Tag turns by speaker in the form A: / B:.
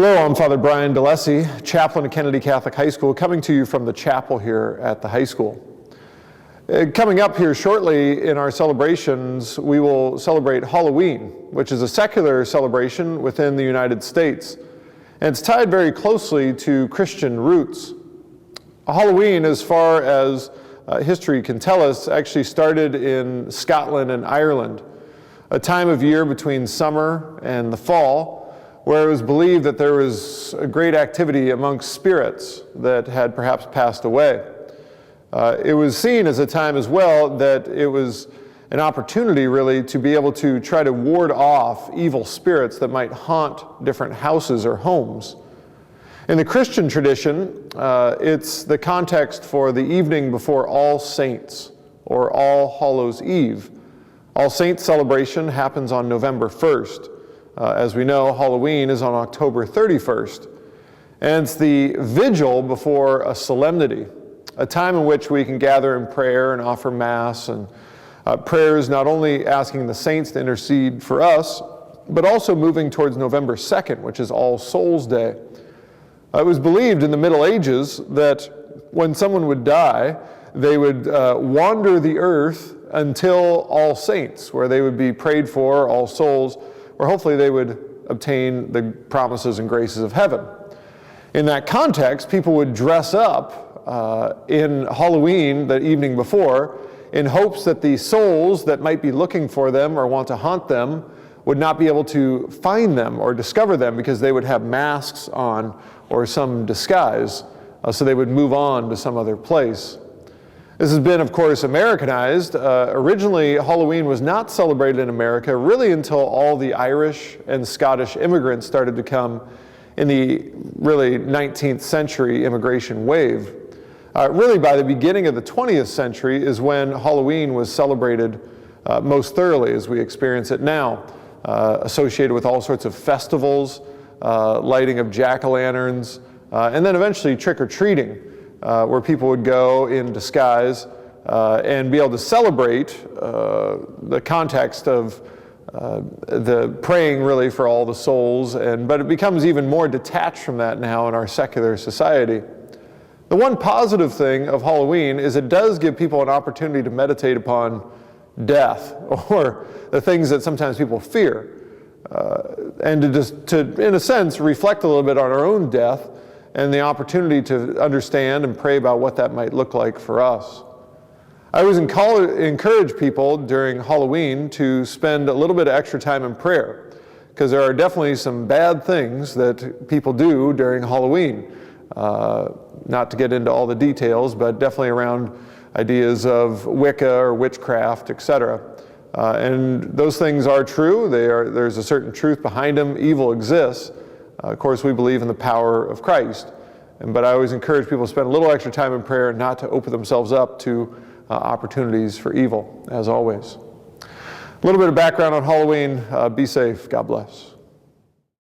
A: Hello, I'm Father Brian DeLessie, chaplain at Kennedy Catholic High School, coming to you from the chapel here at the high school. Coming up here shortly in our celebrations, we will celebrate Halloween, which is a secular celebration within the United States. And it's tied very closely to Christian roots. Halloween, as far as history can tell us, actually started in Scotland and Ireland, a time of year between summer and the fall, where it was believed that there was a great activity amongst spirits that had perhaps passed away. It was seen as a time as well that it was an opportunity really to be able to try to ward off evil spirits that might haunt different houses or homes. In the Christian tradition, it's the context for the evening before All Saints, or All Hallows Eve. All Saints celebration happens on November 1st. As we know, Halloween is on October 31st. And it's the vigil before a solemnity, a time in which we can gather in prayer and offer Mass, and prayers not only asking the saints to intercede for us, but also moving towards November 2nd, which is All Souls Day. It was believed in the Middle Ages that when someone would die, they would wander the earth until All Saints, where they would be prayed for, all souls, where hopefully they would obtain the promises and graces of heaven. In that context, people would dress up in Halloween the evening before in hopes that the souls that might be looking for them or want to haunt them would not be able to find them or discover them because they would have masks on or some disguise, so they would move on to some other place. This has been, of course, Americanized. Originally, Halloween was not celebrated in America really until all the Irish and Scottish immigrants started to come in the really 19th century immigration wave. Really by the beginning of the 20th century is when Halloween was celebrated most thoroughly as we experience it now, associated with all sorts of festivals, lighting of jack-o'-lanterns, and then eventually trick-or-treating, where people would go in disguise and be able to celebrate the context of the praying really for all the souls, but it becomes even more detached from that now in our secular society. The one positive thing of Halloween is it does give people an opportunity to meditate upon death or the things that sometimes people fear, and to, in a sense, reflect a little bit on our own death and the opportunity to understand and pray about what that might look like for us. I always encourage people during Halloween to spend a little bit of extra time in prayer, because there are definitely some bad things that people do during Halloween. Not to get into all the details, but definitely around ideas of Wicca or witchcraft, etc. And those things are true. There's a certain truth behind them. Evil exists. Of course, we believe in the power of Christ, but I always encourage people to spend a little extra time in prayer and not to open themselves up to opportunities for evil, as always. A little bit of background on Halloween. Be safe. God bless.